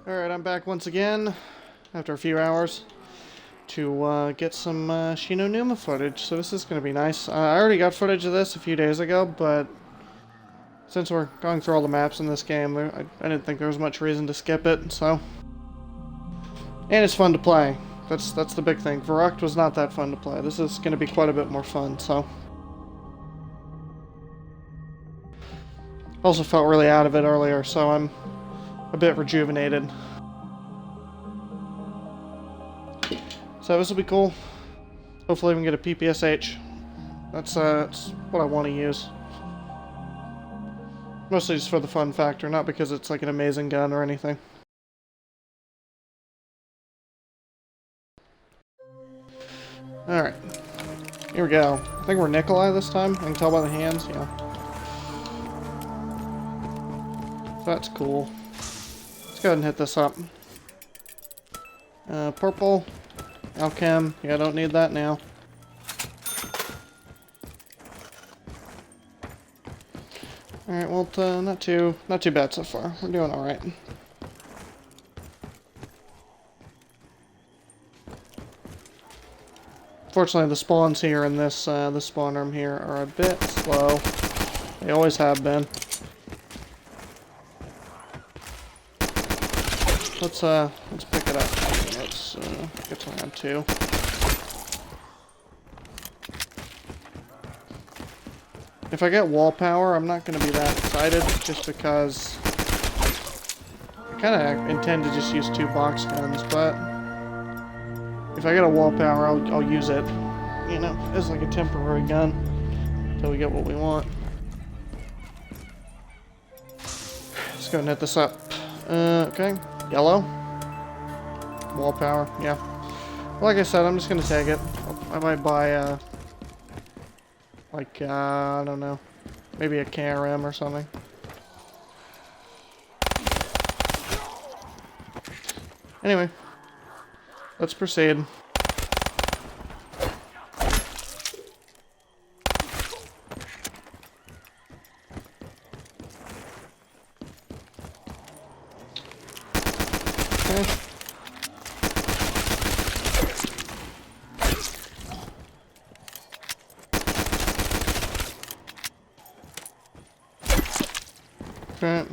Alright, I'm back once again, after a few hours, to get some Shi No Numa footage, so this is going to be nice. I already got footage of this a few days ago, but since we're going through all the maps in this game, I didn't think there was much reason to skip it, so... And it's fun to play. That's the big thing. Verrucht was not that fun to play. This is going to be quite a bit more fun, so... Also felt really out of it earlier, so I'm a bit rejuvenated. So this will be cool. Hopefully we can get a PPSH. That's what I want to use. Mostly just for the fun factor, not because it's like an amazing gun or anything. Alright. Here we go. I think we're Nikolai this time. I can tell by the hands, yeah. That's cool. Let's go ahead and hit this up. Purple. Alchem. Yeah, I don't need that now. Alright, well, not too bad so far. We're doing alright. Fortunately, the spawns here in this spawn room here are a bit slow. They always have been. Let's pick it up. Let's get to round 2. If I get wall power, I'm not going to be that excited, just because I kind of intend to just use 2 box guns, but if I get a wall power, I'll use it, you know, as like a temporary gun until we get what we want. Let's go and hit this up. Okay. Yellow. Wall power, yeah. Like I said, I'm just gonna take it. I might buy, I don't know, maybe a KRM or something. Anyway, let's proceed. Okay. Okay.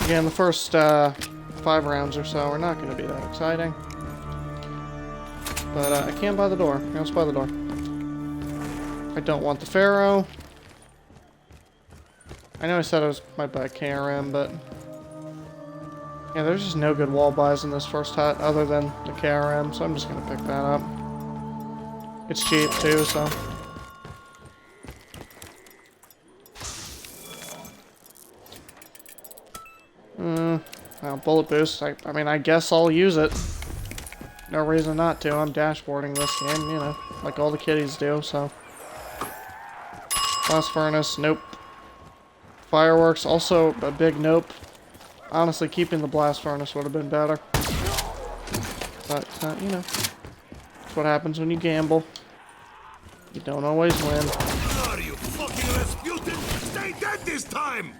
Again, the first 5 rounds or so are not going to be that exciting. But I can't buy the door. Let's buy the door. I don't want the Pharaoh. I know I said I might buy a KRM, but... yeah, there's just no good wall buys in this first hut other than the KRM, so I'm just going to pick that up. It's cheap too, so... well, bullet boost, I mean, I guess I'll use it. No reason not to. I'm dashboarding this game, you know, like all the kiddies do, so... Blast furnace, nope. Fireworks, also a big nope. Honestly, keeping the blast furnace would have been better. But, you know, that's what happens when you gamble. You don't always win. Are you fucking Rasputin? Stay dead this time!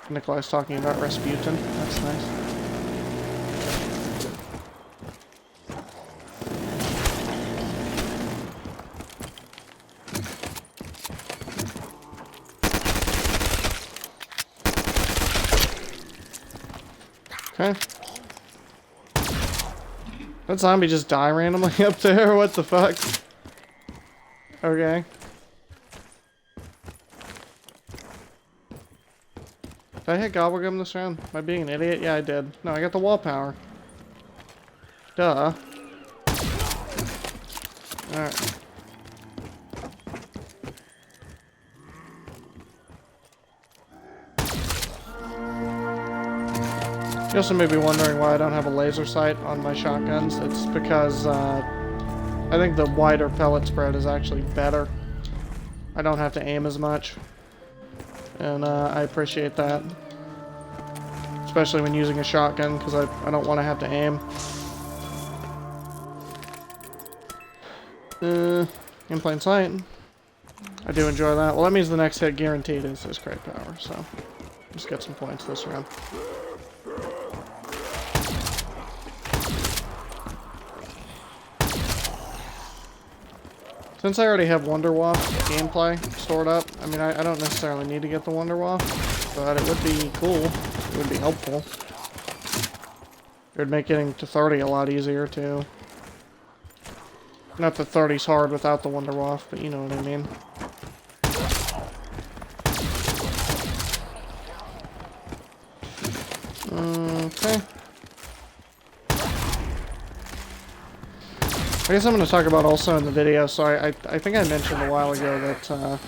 Nikolai's talking about Rasputin. That's nice. Okay. That zombie just die randomly up there? What the fuck? Okay. Did I hit Gobblegum this round? Am I being an idiot? Yeah, I did. No, I got the wall power. Duh. Alright. You also may be wondering why I don't have a laser sight on my shotguns. It's because I think the wider pellet spread is actually better. I don't have to aim as much. And I appreciate that. Especially when using a shotgun, because I don't want to have to aim. In plain sight. I do enjoy that. Well, that means the next hit guaranteed is crate power, so just get some points this round. Since I already have Wonder Waft gameplay stored up, I mean, I don't necessarily need to get the Wonder Waft, but it would be cool. It would be helpful. It would make getting to 30 a lot easier, too. Not that 30's hard without the Wonder Waft, but you know what I mean. Okay. I guess I'm going to talk about also in the video, so I think I mentioned a while ago that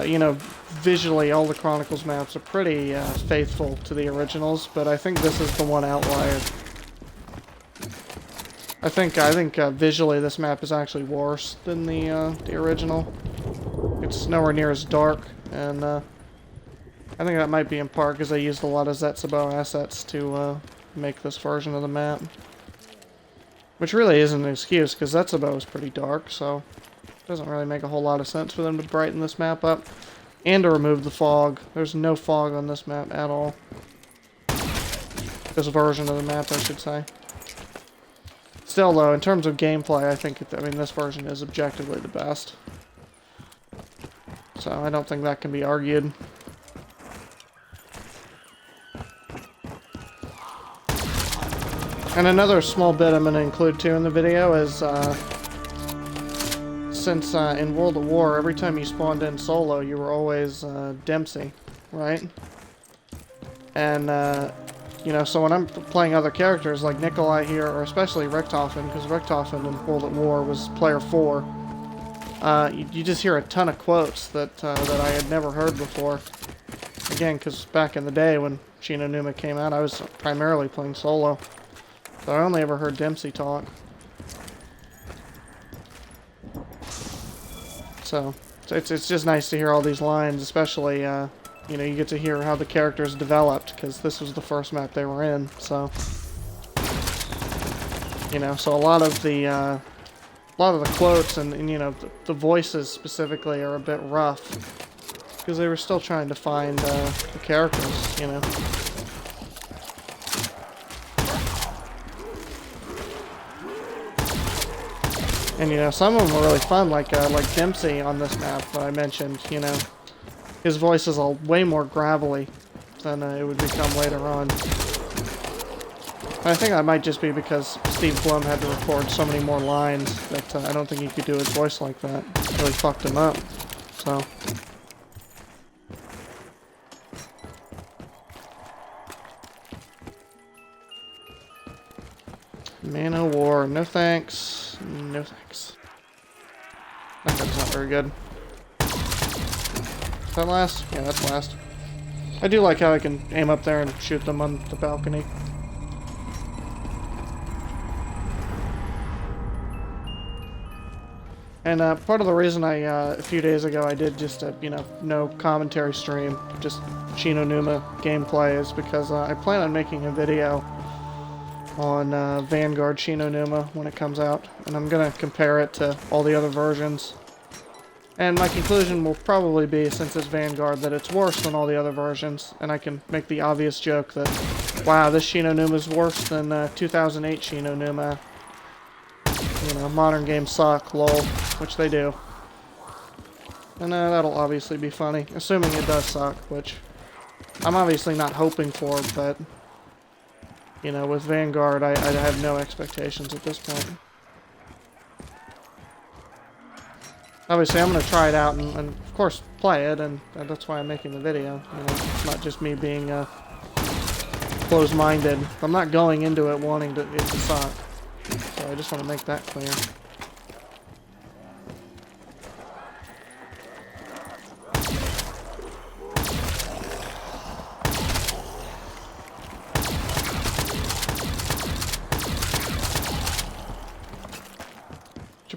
you know, visually all the Chronicles maps are pretty faithful to the originals, but I think this is the one outlier. I think visually this map is actually worse than the original. It's nowhere near as dark, and I think that might be in part because they used a lot of Zetsubo assets to make this version of the map. Which really isn't an excuse, because Zetsubo is pretty dark, so it doesn't really make a whole lot of sense for them to brighten this map up. And to remove the fog. There's no fog on this map at all. This version of the map, I should say. Still, though, in terms of gameplay, I mean, this version is objectively the best. So I don't think that can be argued. And another small bit I'm going to include too in the video is, since in World at War, every time you spawned in solo, you were always Dempsey, right? And, you know, so when I'm playing other characters like Nikolai here, or especially Richthofen, because Richthofen in World at War was player 4, you just hear a ton of quotes that I had never heard before. Again, because back in the day when Shi No Numa came out, I was primarily playing solo. So I only ever heard Dempsey talk. So it's just nice to hear all these lines, especially, you know, you get to hear how the characters developed, because this was the first map they were in, so... You know, so a lot of the quotes and you know, the voices specifically are a bit rough, because they were still trying to find the characters, you know. And, you know, some of them were really fun, like Dempsey on this map that I mentioned, you know. His voice is way more gravelly than it would become later on. I think that might just be because Steve Blum had to record so many more lines that I don't think he could do his voice like that. It really fucked him up, so... Man o' War, no thanks. No thanks. That gun's not very good. Is that last? Yeah, that's last. I do like how I can aim up there and shoot them on the balcony. And part of the reason a few days ago I did just a, you know, no commentary stream, just Shi No Numa gameplay, is because I plan on making a video on Vanguard Shi No Numa when it comes out, and I'm gonna compare it to all the other versions. And my conclusion will probably be, since it's Vanguard, that it's worse than all the other versions, and I can make the obvious joke that, wow, this Shi No Numa is worse than 2008 Shi No Numa. You know, modern games suck, lol, which they do. And that'll obviously be funny, assuming it does suck, which I'm obviously not hoping for, but... You know, with Vanguard, I have no expectations at this point. Obviously, I'm going to try it out and, of course, play it, and that's why I'm making the video. You know, it's not just me being closed-minded. I'm not going into it wanting it to suck. So I just want to make that clear.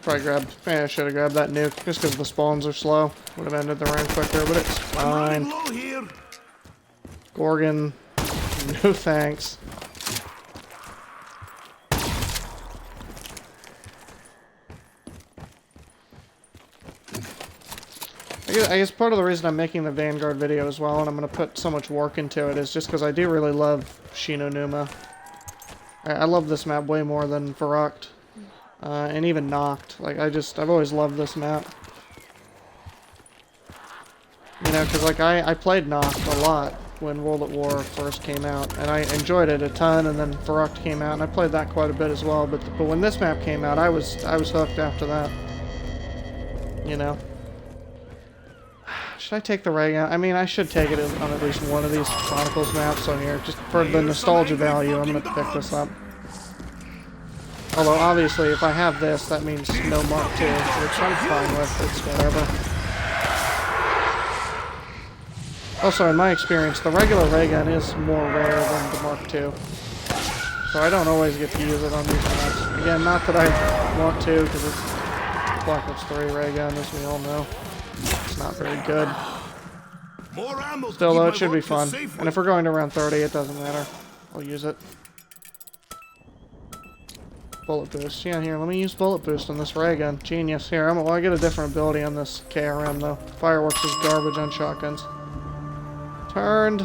Probably I should have grabbed that nuke, just because the spawns are slow. Would have ended the round quicker, but it's fine. Gorgon, no thanks. guess part of the reason I'm making the Vanguard video as well, and I'm going to put so much work into it, is just because I do really love Shi No Numa. I love this map way more than Verrucht. And even Noct. Like, I've always loved this map. You know, because, like, I played Noct a lot when World at War first came out, and I enjoyed it a ton, and then Verrucht came out, and I played that quite a bit as well, but when this map came out, I was hooked after that. You know? Should I take the ray gun? I mean, I should take it on at least one of these Chronicles maps, so here, just for the nostalgia value, I'm gonna pick this up. Although, obviously, if I have this, that means no Mark II, which I'm fine with, it's whatever. Also, in my experience, the regular ray gun is more rare than the Mark II. So I don't always get to use it on these maps. Again, not that I want to, because it's Black Ops 3 ray gun, as we all know. It's not very good. Still, though, it should be fun. And if we're going to round 30, it doesn't matter. I'll use it. Bullet boost. Yeah, here, let me use bullet boost on this ray gun. Genius. Here, well, I get a different ability on this KRM, though. Fireworks is garbage on shotguns. Turned.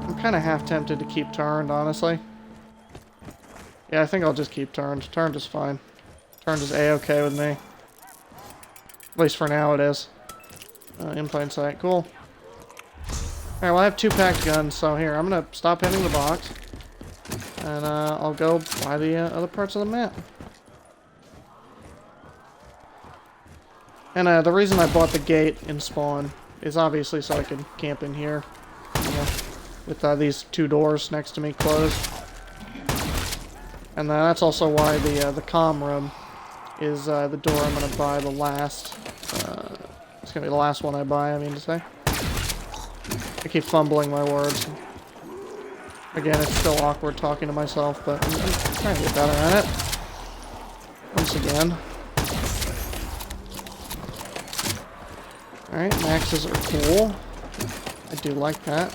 I'm kind of half tempted to keep turned, honestly. Yeah, I think I'll just keep turned. Turned is fine. Turned is A-okay with me. At least for now it is. In plain sight. Cool. Alright, well I have 2 packed guns, so here, I'm gonna stop hitting the box. And I'll go buy the other parts of the map. And the reason I bought the gate in spawn is obviously so I can camp in here, you know, with these 2 doors next to me closed. And that's also why the comm room is the door I'm going to buy the last. It's going to be the last one I buy, I mean to say. I keep fumbling my words. Again, it's still awkward talking to myself, but I'm trying to get better at it. Once again. Alright, maxes are cool. I do like that.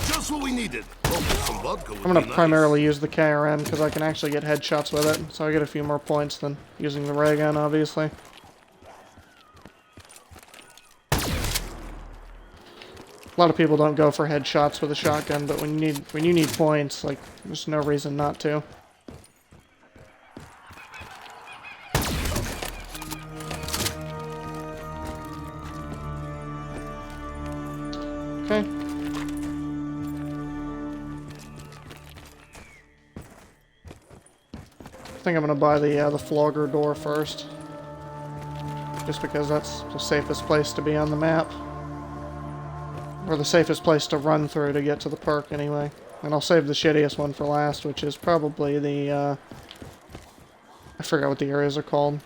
Just what we needed. I'm gonna primarily use the KRM because I can actually get headshots with it, so I get a few more points than using the ray gun, obviously. A lot of people don't go for headshots with a shotgun, but when you need points, like, there's no reason not to. Okay. I think I'm gonna buy the flogger door first, just because that's the safest place to be on the map, or the safest place to run through to get to the perk anyway. And I'll save the shittiest one for last, which is probably the I forgot what the areas are called.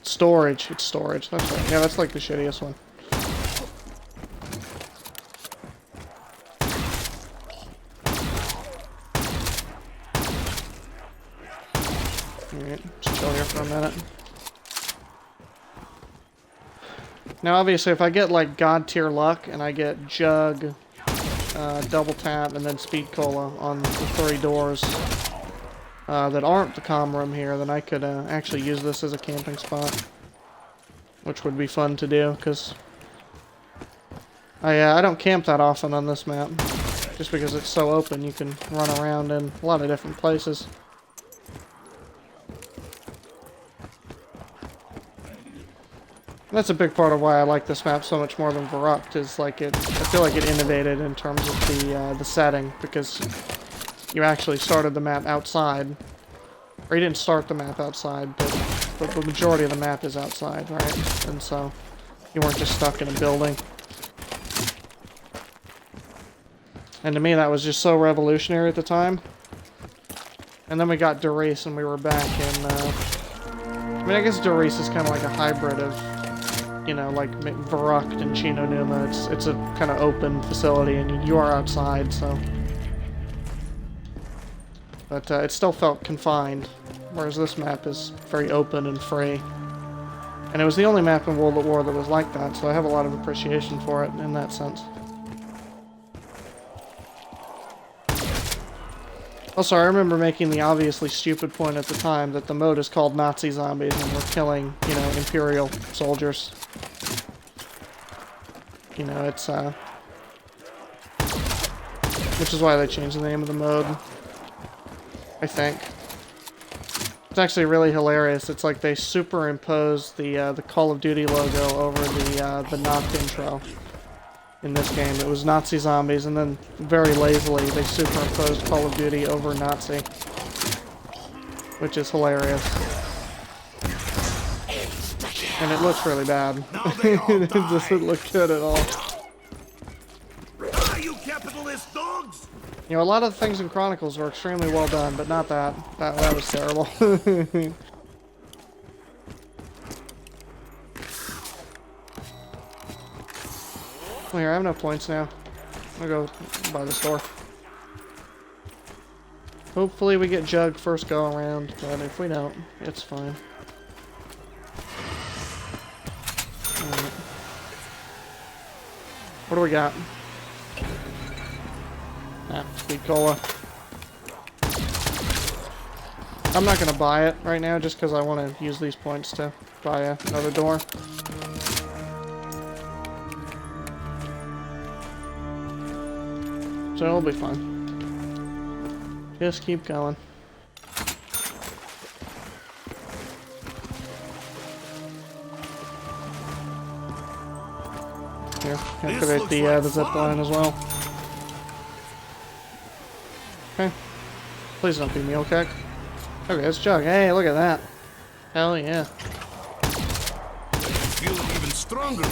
Storage. It's storage. That's right. Yeah, that's like the shittiest one. Alright, just chill here for a minute. Now, obviously, if I get, like, God tier luck, and I get Jug, Double Tap, and then Speed Cola on the 3 doors that aren't the comm room here, then I could actually use this as a camping spot. Which would be fun to do, because I don't camp that often on this map. Just because it's so open, you can run around in a lot of different places. That's a big part of why I like this map so much more than Verrucht, is like I feel like it innovated in terms of the setting, because you actually started the map outside. Or you didn't start the map outside, but the majority of the map is outside, right? And so you weren't just stuck in a building. And to me that was just so revolutionary at the time. And then we got Doris and we were back in, I mean, I guess Doris is kind of like a hybrid of, you know, like Verrucht and Shi No Numa. It's a kind of open facility, and you are outside, so. But it still felt confined, whereas this map is very open and free. And it was the only map in World at War that was like that, so I have a lot of appreciation for it in that sense. Also, I remember making the obviously stupid point at the time that the mode is called Nazi Zombies and we're killing, you know, Imperial soldiers. You know, it's, which is why they changed the name of the mode, I think. It's actually really hilarious. It's like they superimposed the Call of Duty logo over the knocked intro. In this game, it was Nazi Zombies, and then very lazily they superimposed Call of Duty over Nazi, which is hilarious. And it looks really bad. It doesn't look good at all. You capitalist dogs! You know, a lot of the things in Chronicles were extremely well done, but not that. That was terrible. Well, here, I have no points now. I'm gonna go by the store. Hopefully we get Jug first go around, but if we don't, it's fine. Alright. What do we got? Ah, Sweet Cola. I'm not gonna buy it right now just because I want to use these points to buy another door. So it'll be fun. Just keep going. Here, activate the zip line as well. Okay. Please don't be meal kick. Okay, it's Jug. Hey, look at that. Hell yeah. Feel even stronger.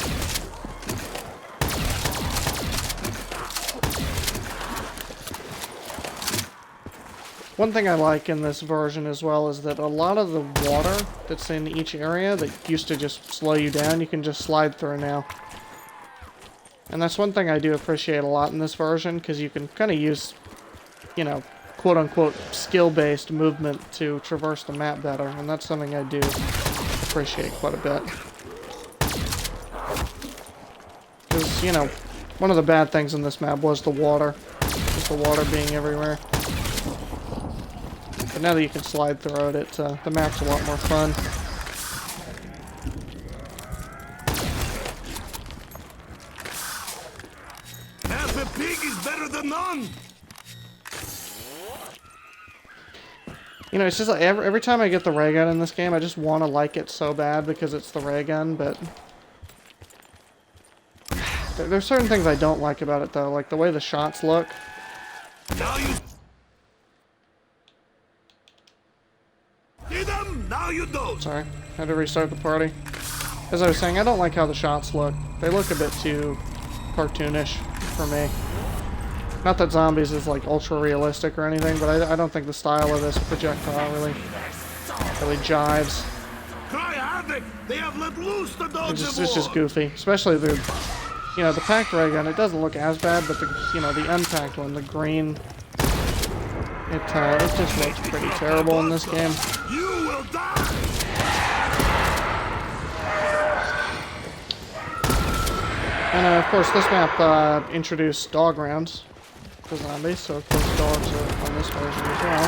One thing I like in this version as well is that a lot of the water that's in each area that used to just slow you down, you can just slide through now. And that's one thing I do appreciate a lot in this version, because you can kind of use, you know, quote-unquote skill-based movement to traverse the map better, and that's something I do appreciate quite a bit. Because, you know, one of the bad things in this map was the water. Just the water being everywhere. But now that you can slide through it, the map's a lot more fun. Half a pig is better than none. You know, it's just like every time I get the ray gun in this game, I just want to like it so bad because it's the ray gun, but there's certain things I don't like about it though, like the way the shots look. Now you see them, now you don't. Sorry, had to restart the party. As I was saying, I don't like how the shots look. They look a bit too cartoonish for me. Not that Zombies is like ultra realistic or anything, but I don't think the style of this projectile really jives. Cry havoc! They have let loose the dogs of war. It's just goofy, especially the, you know, the packed ray gun. It doesn't look as bad, but the, you know, the unpacked one, the green, it just looks pretty terrible in this game. You will die. And of course, this map introduced dog rounds for Zombies, so of course dogs are on this version as well.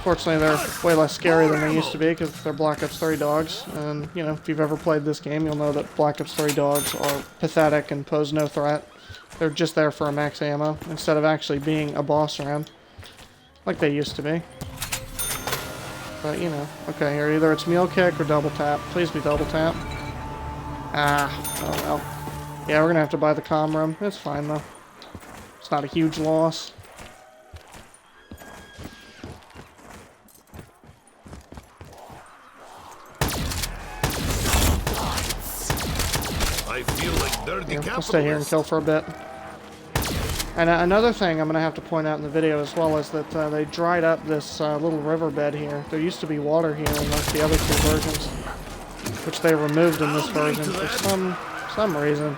Fortunately, they're way less scary than they used to be because they're Black Ops 3 dogs. And, you know, if you've ever played this game, you'll know that Black Ops 3 dogs are pathetic and pose no threat. They're just there for a max ammo instead of actually being a boss round, like they used to be. But, you know, okay, here either it's meal kick or double tap. Please be double tap. Ah, oh well. Yeah, we're gonna have to buy the comm room. It's fine though. It's not a huge loss. I feel like dirty Yeah, we'll stay here and kill for a bit. And another thing I'm gonna have to point out in the video as well is that they dried up this little riverbed here. There used to be water here in like the other two versions, which they removed in this version for some reason.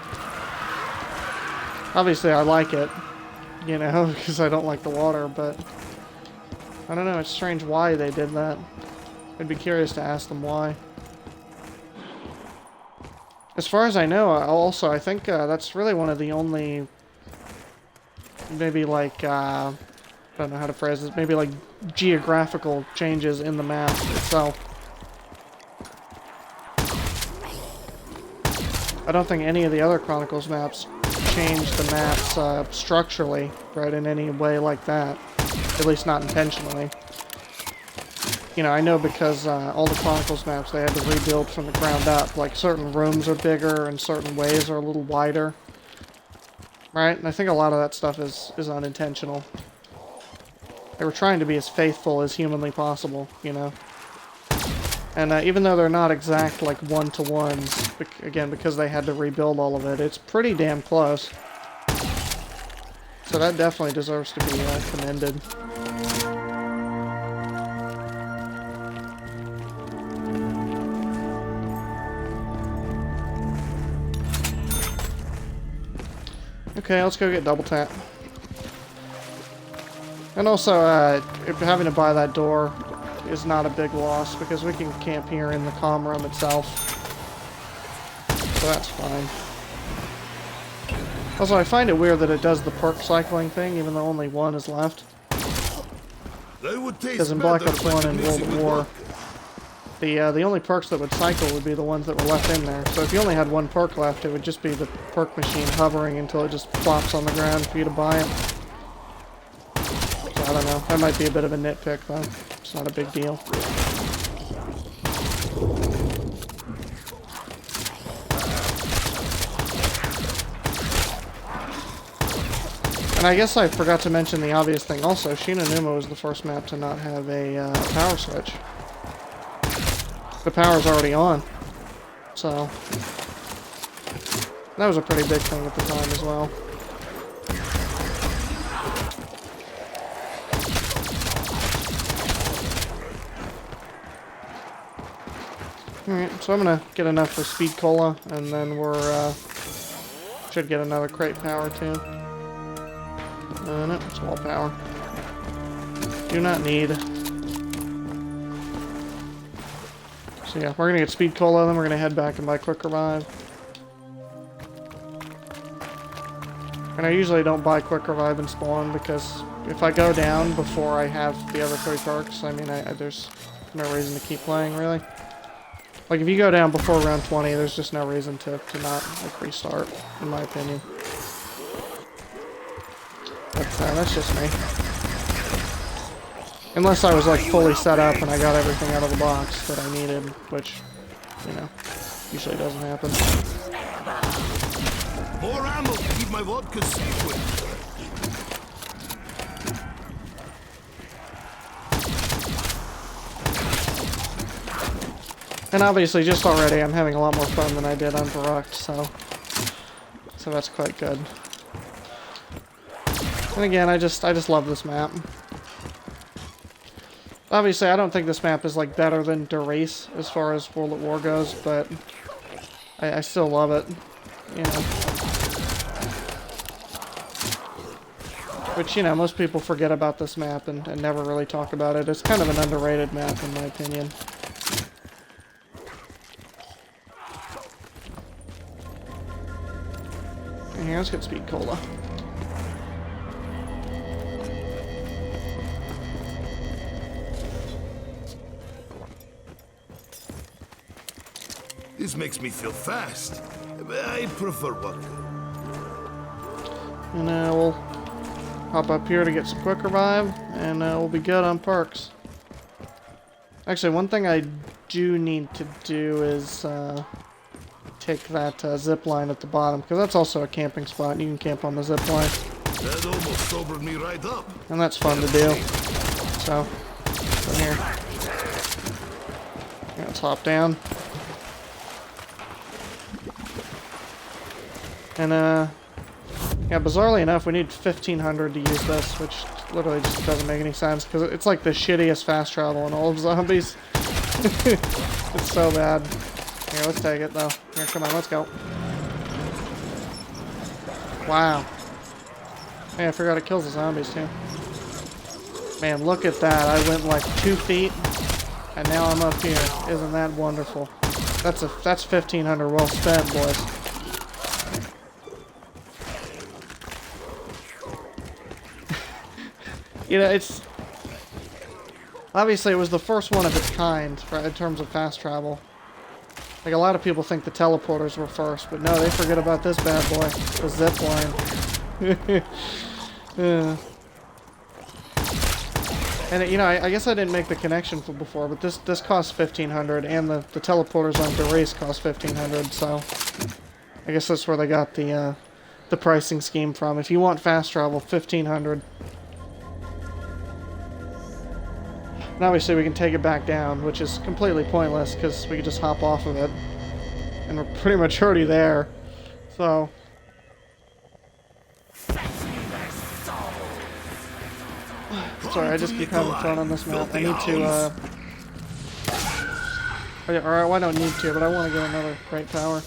Obviously, I like it, you know, because I don't like the water, but I don't know, it's strange why they did that. I'd be curious to ask them why. As far as I know, also, I think that's really one of the only, maybe like, I don't know how to phrase this. Maybe like geographical changes in the map itself. I don't think any of the other Chronicles maps change the maps structurally, right, in any way like that. At least not intentionally. You know, I know because all the Chronicles maps, they had to rebuild from the ground up. Like, certain rooms are bigger and certain ways are a little wider. Right? And I think a lot of that stuff is unintentional. They were trying to be as faithful as humanly possible, you know? And even though they're not exact, like, one-to-ones, again, because they had to rebuild all of it, it's pretty damn close. So that definitely deserves to be commended. Okay, let's go get double tap. And also, having to buy that door is not a big loss, because we can camp here in the comm room itself. So that's fine. Also, I find it weird that it does the perk cycling thing, even though only one is left. Because in Black Ops 1 and World at War, the only perks that would cycle would be the ones that were left in there. So if you only had one perk left, it would just be the perk machine hovering until it just flops on the ground for you to buy it. So I don't know. That might be a bit of a nitpick, though. It's not a big deal. And I guess I forgot to mention the obvious thing also. Shi No Numa was the first map to not have a power switch. The power's already on. So that was a pretty big thing at the time as well. Alright, so I'm gonna get enough for Speed Cola, and then we're should get another crate power too. No, it's wall power. Do not need. So yeah, we're gonna get Speed Cola, then we're gonna head back and buy Quick Revive. And I usually don't buy Quick Revive and spawn, because if I go down before I have the other 3 perks, I mean, there's no reason to keep playing, really. Like, if you go down before round 20, there's just no reason to not, like, restart, in my opinion. But that's just me. Unless I was, like, fully set up and I got everything out of the box that I needed, which, you know, usually doesn't happen. More ammo to keep my vodka safe with. And obviously, just already, I'm having a lot more fun than I did on Verrucht, so that's quite good. And again, I just love this map. Obviously, I don't think this map is, like, better than Derace as far as World at War goes, but I still love it, you know. Which, you know, most people forget about this map and never really talk about it. It's kind of an underrated map, in my opinion. And here, let's get Speed Cola. This makes me feel fast. I prefer vodka. And we'll hop up here to get some Quick Revive, and we'll be good on perks. Actually, one thing I do need to do is take that zip line at the bottom, because that's also a camping spot. You can camp on the zip line. That almost sobered me right up. And that's fun to do. So, from here. Yeah, let's hop down. And, yeah, bizarrely enough, we need 1,500 to use this, which literally just doesn't make any sense, because it's like the shittiest fast travel in all of Zombies. It's so bad. Here, let's take it, though. Here, come on, let's go. Wow. Hey, I forgot it kills the zombies, too. Man, look at that. I went like 2 feet, and now I'm up here. Isn't that wonderful? That's 1,500 well spent, boys. You know, it's... Obviously, it was the first one of its kind in terms of fast travel. Like, a lot of people think the teleporters were first, but no, they forget about this bad boy. The zip line. Yeah. And, you know, I guess I didn't make the connection for before, but this costs $1,500, and the teleporters on Derace cost $1,500, so... I guess that's where they got the pricing scheme from. If you want fast travel, $1,500. And obviously we can take it back down, which is completely pointless, because we can just hop off of it. And we're pretty much already there. So... Sorry, I just keep having fun on this map. I need to, Alright, well, I don't need to, but I want to get another great power.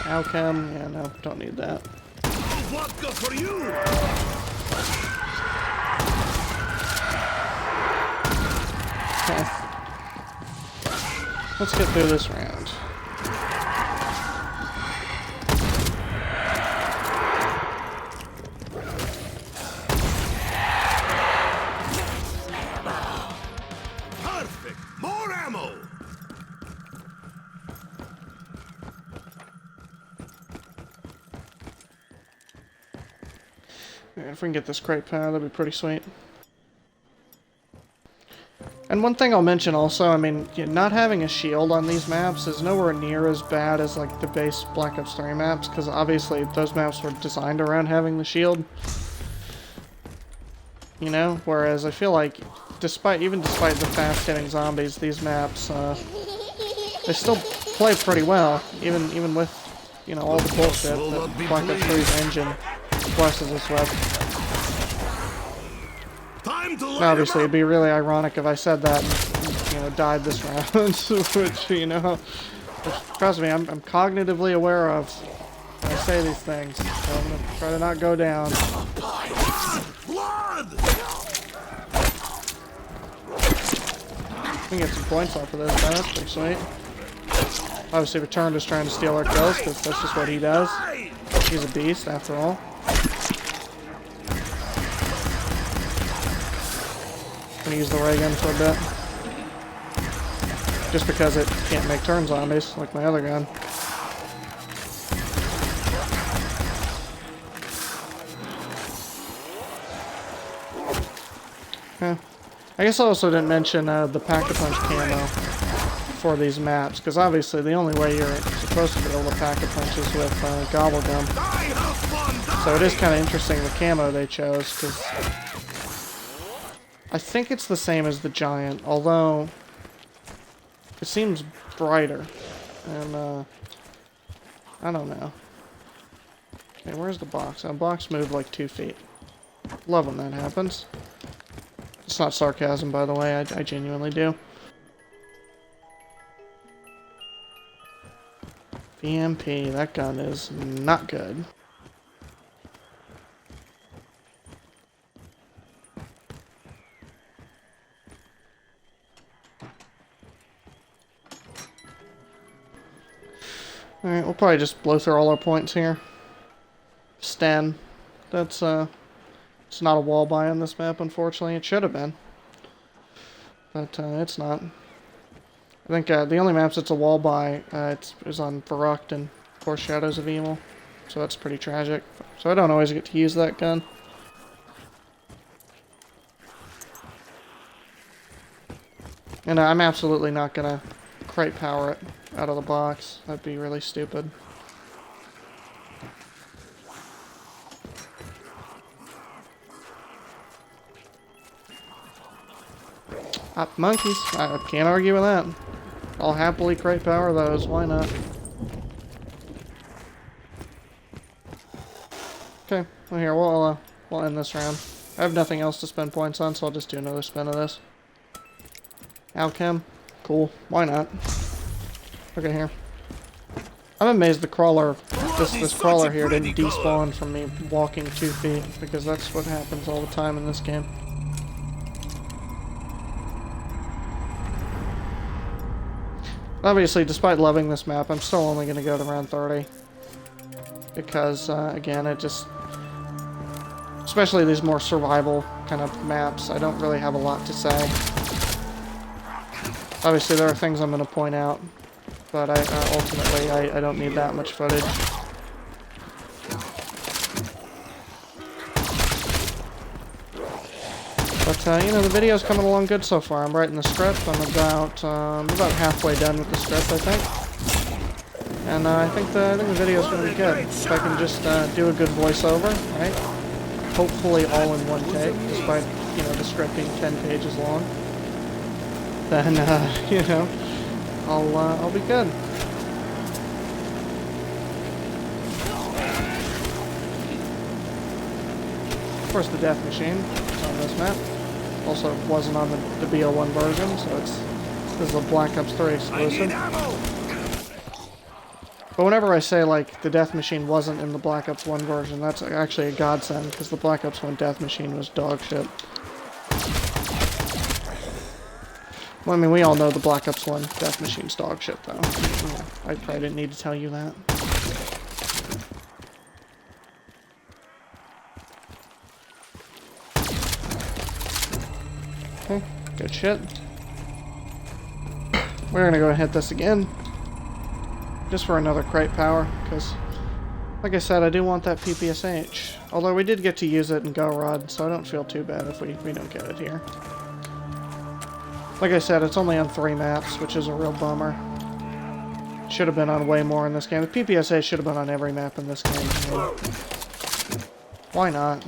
Alchem, yeah, no, don't need that. Vodka for you. Okay. Let's get through this round. Perfect. More ammo. Yeah, if we can get this crate pad, that'd be pretty sweet. And one thing I'll mention also, I mean, not having a shield on these maps is nowhere near as bad as, like, the base Black Ops 3 maps, because obviously those maps were designed around having the shield. You know? Whereas I feel like, even despite the fast-hitting zombies, these maps, they still play pretty well, even with, you know, all the bullshit that Black Ops 3's engine blesses us with. Now, obviously, it'd be really ironic if I said that and, you know, died this round, which, you know, trust me, I'm cognitively aware of when I say these things, so I'm gonna try to not go down. Blood! We can get some points off of this, though. That's pretty sweet. Obviously, Return is trying to steal our kills, because that's just what he does. He's a beast, after all. I'm gonna use the ray gun for a bit. Just because it can't make turn zombies, like my other gun. Yeah. I guess I also didn't mention the Pack-a-Punch camo for these maps, because obviously the only way you're supposed to be able to Pack-a-Punch is with Gobble Gum. So it is kind of interesting the camo they chose, because I think it's the same as the Giant, although it seems brighter, and I don't know. Okay, where's the box? The box moved like 2 feet. Love when that happens. It's not sarcasm, by the way, I genuinely do. VMP, that gun is not good. Alright, we'll probably just blow through all our points here. Sten. That's, it's not a wall buy on this map, unfortunately. It should have been. But, it's not. I think, the only maps it's a wall buy, is on Verrucht and, of course, Shadows of Evil. So that's pretty tragic. So I don't always get to use that gun. And I'm absolutely not gonna crate power it out of the box. That'd be really stupid. Monkeys. I can't argue with that. I'll happily crate power those. Why not? Okay. Well, here, we'll end this round. I have nothing else to spend points on, so I'll just do another spin of this. Alchem. Cool. Why not? Okay, here. I'm amazed the crawler, this crawler here didn't despawn from me walking 2 feet, because that's what happens all the time in this game. Obviously, despite loving this map, I'm still only going to go to round 30. because, again, it just... Especially these more survival kind of maps, I don't really have a lot to say. Obviously, there are things I'm going to point out, but ultimately, I don't need that much footage. But, you know, the video's coming along good so far. I'm writing the script. I'm about halfway done with the script, I think. And I think the video's going to be good. If I can just do a good voiceover, right? Hopefully all in one take, despite, you know, the script being 10 pages long. Then, you know, I'll be good. Of course, the death machine on this map also wasn't on the BO1 version, so this is a Black Ops 3 exclusive. But whenever I say, like, the death machine wasn't in the Black Ops 1 version, that's actually a godsend, because the Black Ops 1 death machine was dog shit. Well, I mean, we all know the Black Ops 1 death machine's dog shit, though. Yeah, I probably didn't need to tell you that. Okay, good shit. We're gonna go and hit this again. Just for another crate power, because, like I said, I do want that PPSH. Although we did get to use it in Go Rod, so I don't feel too bad if we don't get it here. Like I said, it's only on 3 maps, which is a real bummer. Should have been on way more in this game. The PPSH should have been on every map in this game. I mean, why not?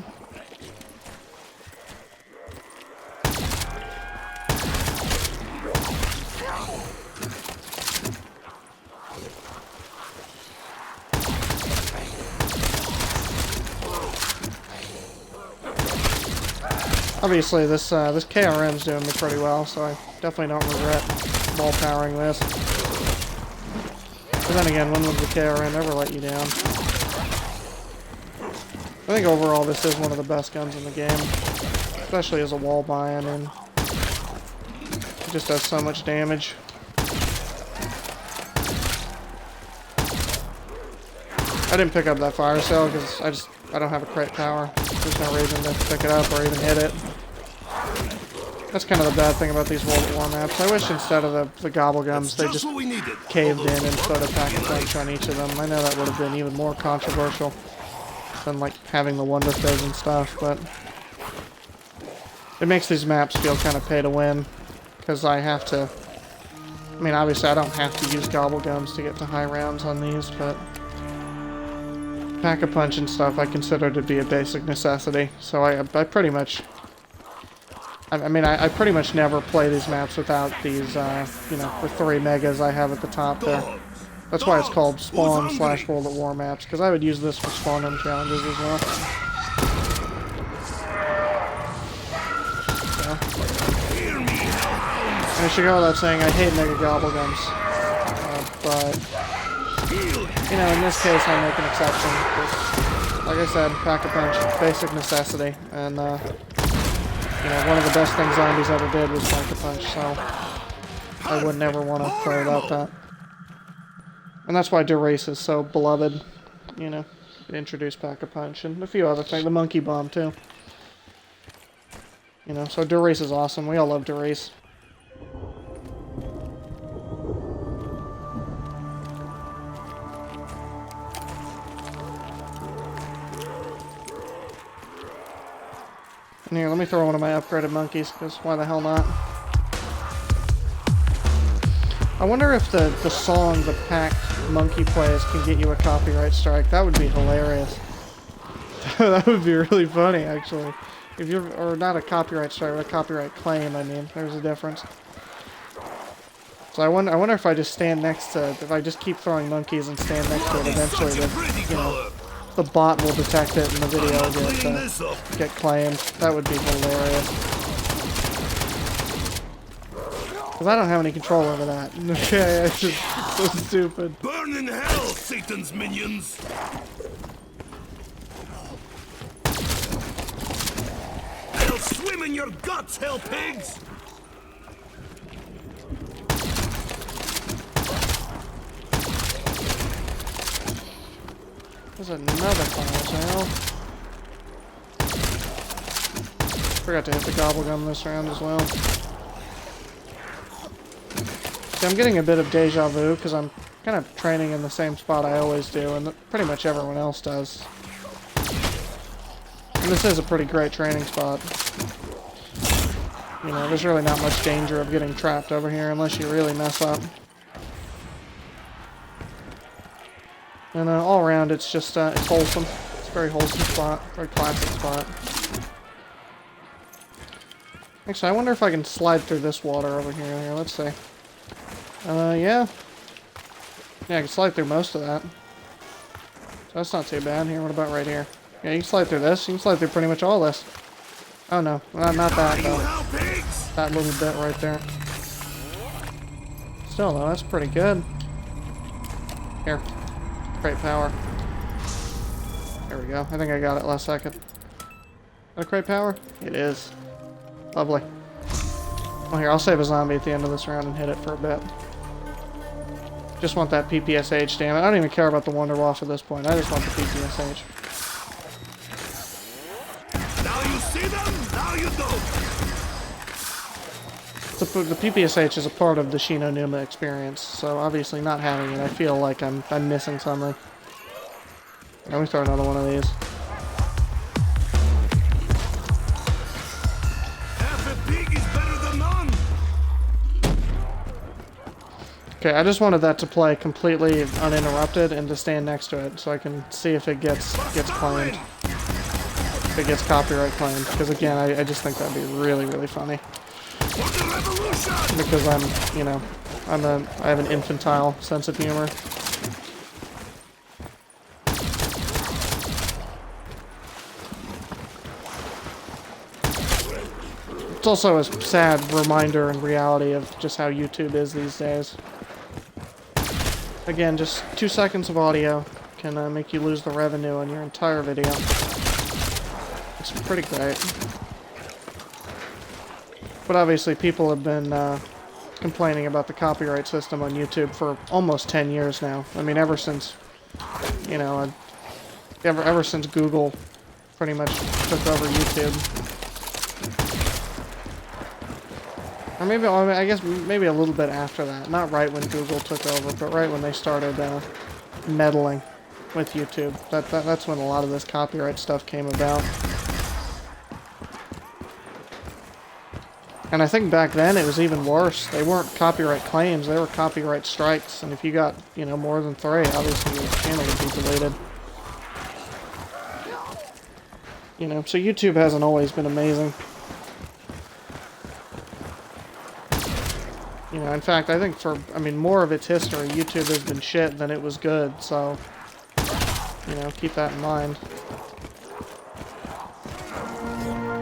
Obviously, this KRM's doing me pretty well, so I definitely don't regret wall powering this. But then again, when would the KRM ever let you down? I think overall this is one of the best guns in the game, especially as a wall buy. I mean, it just does so much damage. I didn't pick up that fire cell because I don't have a crate power. There's no reason to pick it up or even hit it. That's kind of the bad thing about these World at War maps. I wish instead of the gobblegums they just caved in and put a pack-a-punch on each of them. I know that would have been even more controversial than like having the Wonder Fizz and stuff, but it makes these maps feel kind of pay to win because I have to. I mean, obviously I don't have to use gobblegums to get to high rounds on these, but pack-a-punch and stuff I consider to be a basic necessity. So I pretty much. I mean, I pretty much never play these maps without these, you know, the 3 megas I have at the top there. That's why it's called Spawn / World at War maps, because I would use this for spawn room challenges as well. So. I should go without saying I hate mega gobblegums, but, you know, in this case I make an exception, because, like I said, pack-a-punch, basic necessity, and, you know, one of the best things zombies ever did was pack-a-punch, so I would never want to play without that. And that's why Derace is so beloved, you know, introduced pack-a-punch, and a few other things, the monkey bomb too. You know, so Derace is awesome, we all love Derace. And here, let me throw one of my upgraded monkeys, because why the hell not? I wonder if the song the packed monkey plays can get you a copyright strike. That would be hilarious. That would be really funny, actually. If you're, or not a copyright strike, but a copyright claim, I mean. There's a difference. So I wonder if I just stand next to, if I just keep throwing monkeys and stand next to it, eventually you know, the bot will detect it and the video will get claimed. That would be hilarious. Because I don't have any control over that. Okay, it's just so stupid. Burn in hell, Satan's minions! I'll swim in your guts, hell pigs! There's another final sale. Forgot to hit the gobblegum this round as well. See, I'm getting a bit of deja vu because I'm kind of training in the same spot I always do, and pretty much everyone else does. And this is a pretty great training spot. You know, there's really not much danger of getting trapped over here unless you really mess up. And all around, it's just, it's wholesome. It's a very wholesome spot, very classic spot. Actually, I wonder if I can slide through this water over here. Here, let's see. Yeah. Yeah, I can slide through most of that. So that's not too bad. Here, what about right here? Yeah, you can slide through this. You can slide through pretty much all this. Oh no, not that though. That little bit right there. Still though, that's pretty good. Here. Crate power. There we go. I think I got it last second. Is that a crate power? It is. Lovely. Well, here, I'll save a zombie at the end of this round and hit it for a bit. Just want that PPSH, damn it. I don't even care about the Wonder Waff at this point. I just want the PPSH. Now you see them, now you don't. The PPSH is a part of the Shi No Numa experience, so obviously not having it, I feel like I'm missing something. Let me throw another one of these. Okay, I just wanted that to play completely uninterrupted and to stand next to it so I can see if it gets claimed. If it gets copyright claimed. Because again, I just think that'd be really, really funny. Because I'm, you know, I have an infantile sense of humor. It's also a sad reminder and reality of just how YouTube is these days. Again, just 2 seconds of audio can make you lose the revenue on your entire video. It's pretty great. But obviously people have been complaining about the copyright system on YouTube for almost 10 years now. I mean, ever since, you know, ever since Google pretty much took over YouTube. Or maybe, I guess, maybe a little bit after that. Not right when Google took over, but right when they started meddling with YouTube. That's when a lot of this copyright stuff came about. And I think back then it was even worse. They weren't copyright claims, they were copyright strikes. And if you got, you know, more than 3, obviously your channel would be deleted. You know, so YouTube hasn't always been amazing. You know, in fact, I think more of its history, YouTube has been shit than it was good, so, you know, keep that in mind.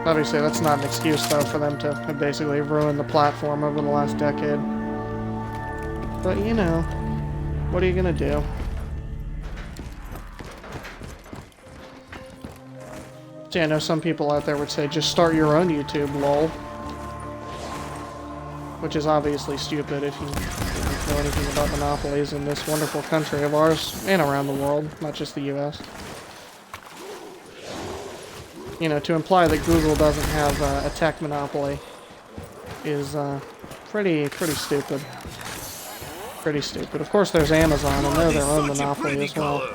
Obviously, that's not an excuse, though, for them to have basically ruined the platform over the last decade. But, you know, what are you gonna do? See, I know some people out there would say, just start your own YouTube, lol. Which is obviously stupid if you don't know anything about monopolies in this wonderful country of ours, and around the world, not just the US. You know, to imply that Google doesn't have a tech monopoly is pretty stupid. Pretty stupid. Of course there's Amazon, and they're their own monopoly as well.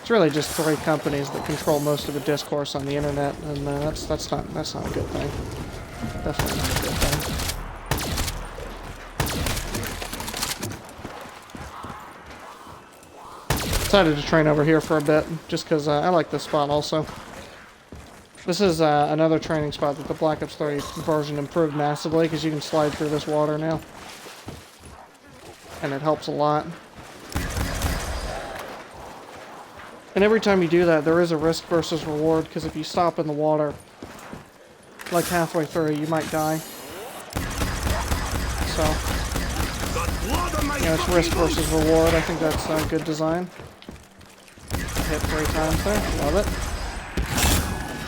It's really just 3 companies that control most of the discourse on the internet, and that's not a good thing. Definitely not a good thing. Decided to train over here for a bit, just because I like this spot also. This is another training spot that the Black Ops 3 version improved massively, because you can slide through this water now. And it helps a lot. And every time you do that, there is a risk versus reward, because if you stop in the water, like halfway through, you might die. So, you know, it's risk versus reward. I think that's good design. Hit 3 times there. Love it.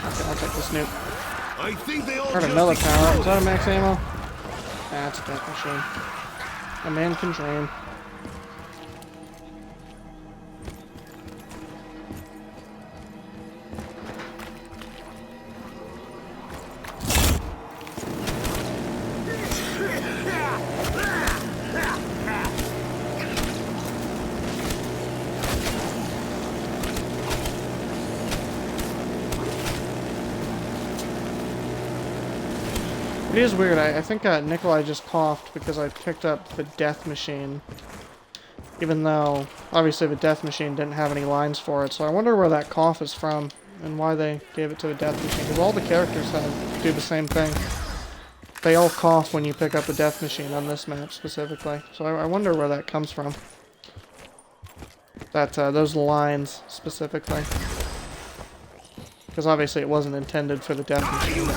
Okay, I'll take this nuke. I think they all Heard another power. Is that a max ammo? That's a death machine. A man can dream. It is weird. I think Nikolai just coughed because I picked up the death machine. Even though, obviously, the death machine didn't have any lines for it. So I wonder where that cough is from and why they gave it to the death machine. Because all the characters do the same thing. They all cough when you pick up the death machine on this map specifically. So I wonder where that comes from. Those lines specifically. Because obviously it wasn't intended for the death machine.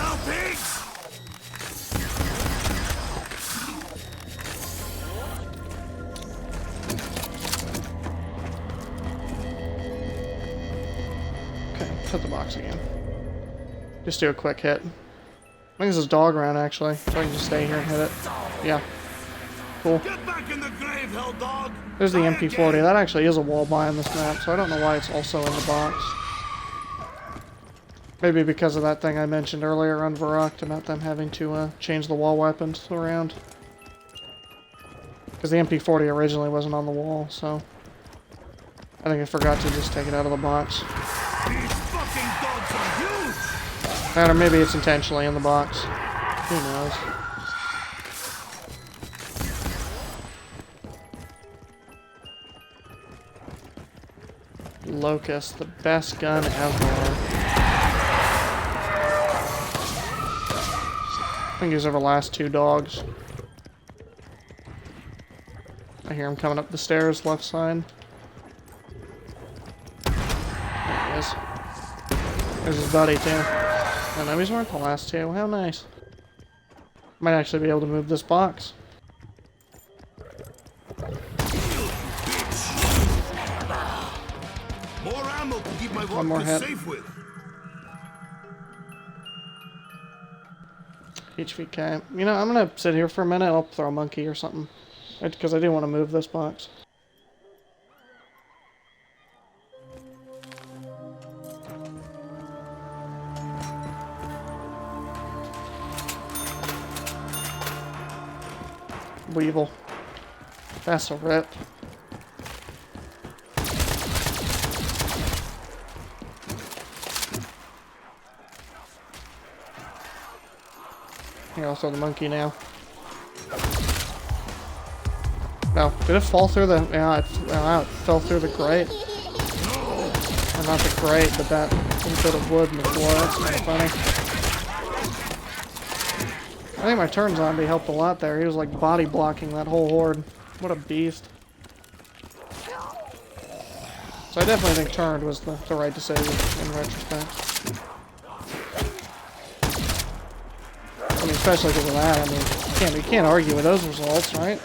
Okay, put the box again. Just do a quick hit. I think this is dog round actually, so I can just stay here and hit it. Yeah. Cool. Get back in the grave, hell dog. There's the MP40. That actually is a wall buy on this map, so I don't know why it's also in the box. Maybe because of that thing I mentioned earlier on Varrock about them having to change the wall weapons around. Because the MP40 originally wasn't on the wall, so I think I forgot to just take it out of the box. These fucking dogs are huge. Or maybe it's intentionally in the box. Who knows? Locust, the best gun ever. I think these are the last two dogs. I hear him coming up the stairs, left side. There he is. There's his buddy, too. Oh, no, these weren't the last two. How nice. Might actually be able to move this box. More ammo to keep my One more hit. safe with. HVK. You know, I'm gonna sit here for a minute. I'll throw a monkey or something. Because I do want to move this box. Weevil. That's a rip. Here, I'll throw the monkey now. No, did it fall through the... Yeah, it fell through the grate. Or not the grate, but that little bit of wood in the floor. That's kind of funny. I think my turn zombie helped a lot there. He was like body blocking that whole horde. What a beast. So I definitely think turned was the right decision in retrospect. I mean, especially because of that. I mean, you can't argue with those results, right?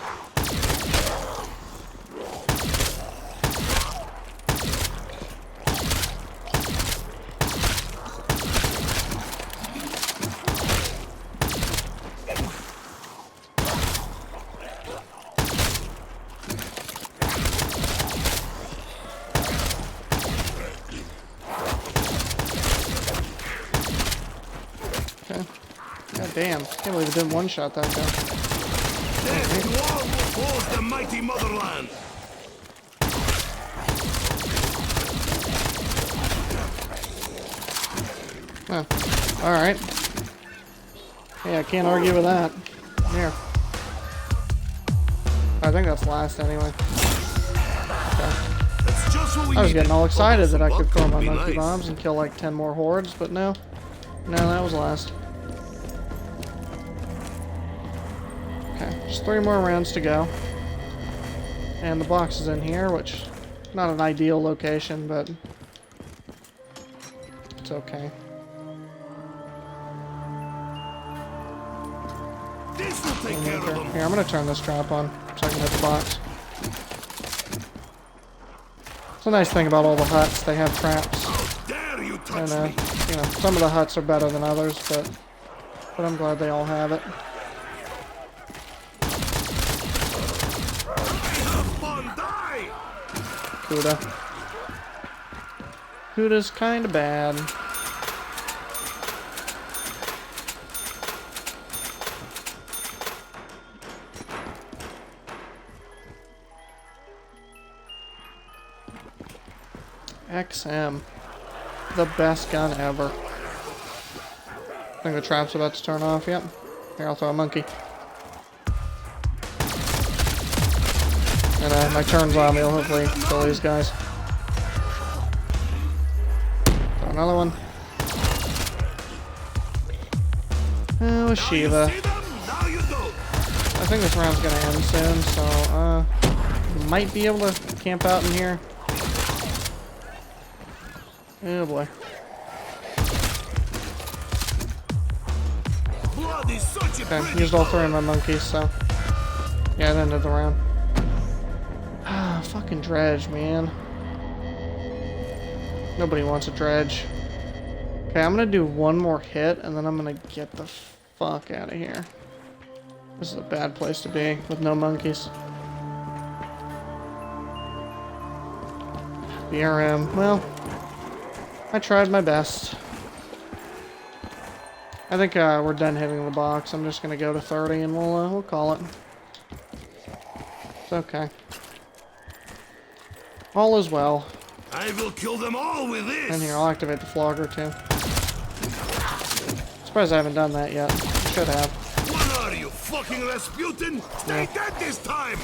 God damn. Can't believe it didn't one-shot that guy. Death to all who oppose the mighty motherland. Oh, alright. Yeah, I can't argue with that. Here. I think that's last anyway. Okay. That's just what we I was getting all excited that I could throw my Be monkey nice. bombs and kill like 10 more hordes, but no. No, that was last. Okay, just 3 more rounds to go. And the box is in here, which not an ideal location, but it's okay. This will take care of them. Here, I'm gonna turn this trap on so I can hit the box. It's a nice thing about all the huts, they have traps. How dare you touch And, me? you know, some of the huts are better than others, but I'm glad they all have it. Have fun, die! Kuda. Kuda's kinda bad. XM. The best gun ever. I think the trap's about to turn off, yep. Here, I'll throw a monkey. And my turn zombie will hopefully kill these guys. Throw another one. Oh, Shiva. I think this round's gonna end soon, so might be able to camp out in here. Oh boy. Okay, used all 3 of my monkeys, so yeah, it ended the round. Ah, fucking dredge, man. Nobody wants a dredge. Okay, I'm gonna do one more hit, and then I'm gonna get the fuck out of here. This is a bad place to be, with no monkeys. BRM, well, I tried my best. I think we're done hitting the box. I'm just gonna go to 30 and we'll call it. It's okay. All is well. I will kill them all with this. And here, I'll activate the flogger too. Surprised I haven't done that yet. I should have. What are you, fucking Rasputin? Stay dead this time.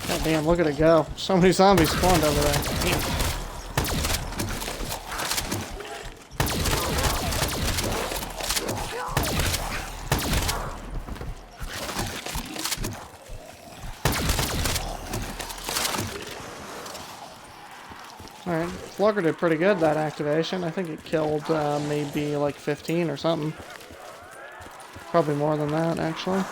God damn, look at it go. So many zombies spawned over there. Damn. Alright, Flogger did pretty good that activation. I think it killed maybe like 15 or something. Probably more than that, actually.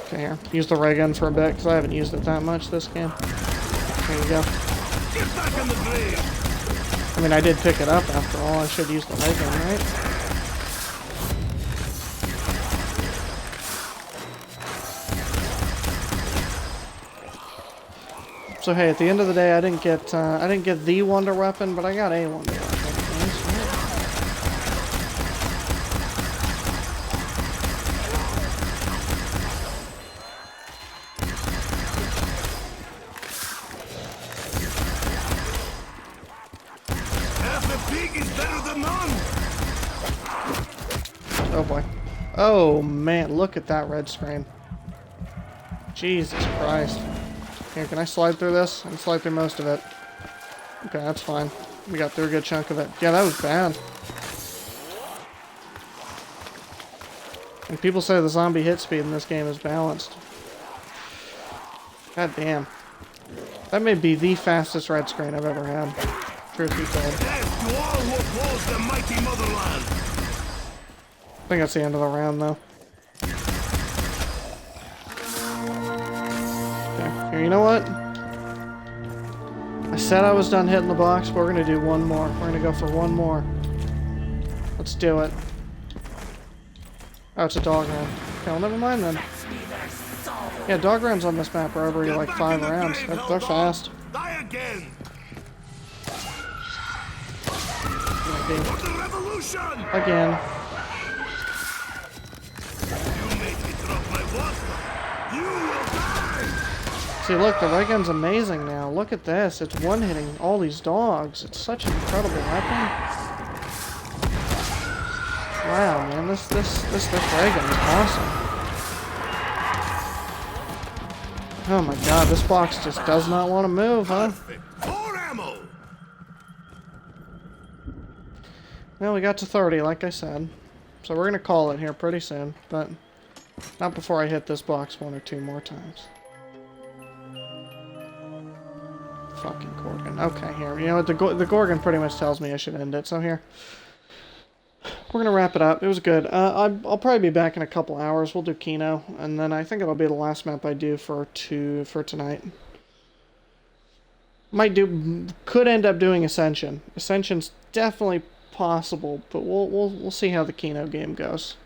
Okay, here. Use the ray gun for a bit, because I haven't used it that much this game. There you go. Get back in the grave. I mean, I did pick it up after all. I should use the ray gun, right? So hey, at the end of the day, I didn't get the wonder weapon, but I got a wonder weapon. Half a pig is better than none. Oh boy. Oh man, look at that red screen. Jesus Christ. Here, can I slide through this? I can slide through most of it. Okay, that's fine. We got through a good chunk of it. Yeah, that was bad. And people say the zombie hit speed in this game is balanced. God damn. That may be the fastest red screen I've ever had. Truth be told. Death to all who oppose the mighty motherland. I think that's the end of the round, though. Okay, here, you know what? I said I was done hitting the box, but we're gonna do one more. We're gonna go for one more. Let's do it. Oh, it's a dog round. Okay, well, never mind then. Yeah, dog rounds on this map are every like 5 rounds. They're fast. Die again. Okay. For the revolution. Again. You made me drop my water. You will die. See, look, the ray gun's amazing now. Look at this. It's one-hitting all these dogs. It's such an incredible weapon. Wow, man, this ray gun is awesome. Oh my god, this box just does not want to move, huh? More ammo. Well, we got to 30, like I said. So we're gonna call it here pretty soon, but not before I hit this box 1 or 2 more times. Fucking Gorgon. Okay, here. You know what? The Gorgon pretty much tells me I should end it, so here. We're gonna wrap it up. It was good. I'll probably be back in a couple hours. We'll do Kino, and then I think it'll be the last map I do for tonight. Could end up doing Ascension. Ascension's definitely possible, but we'll see how the Kino game goes.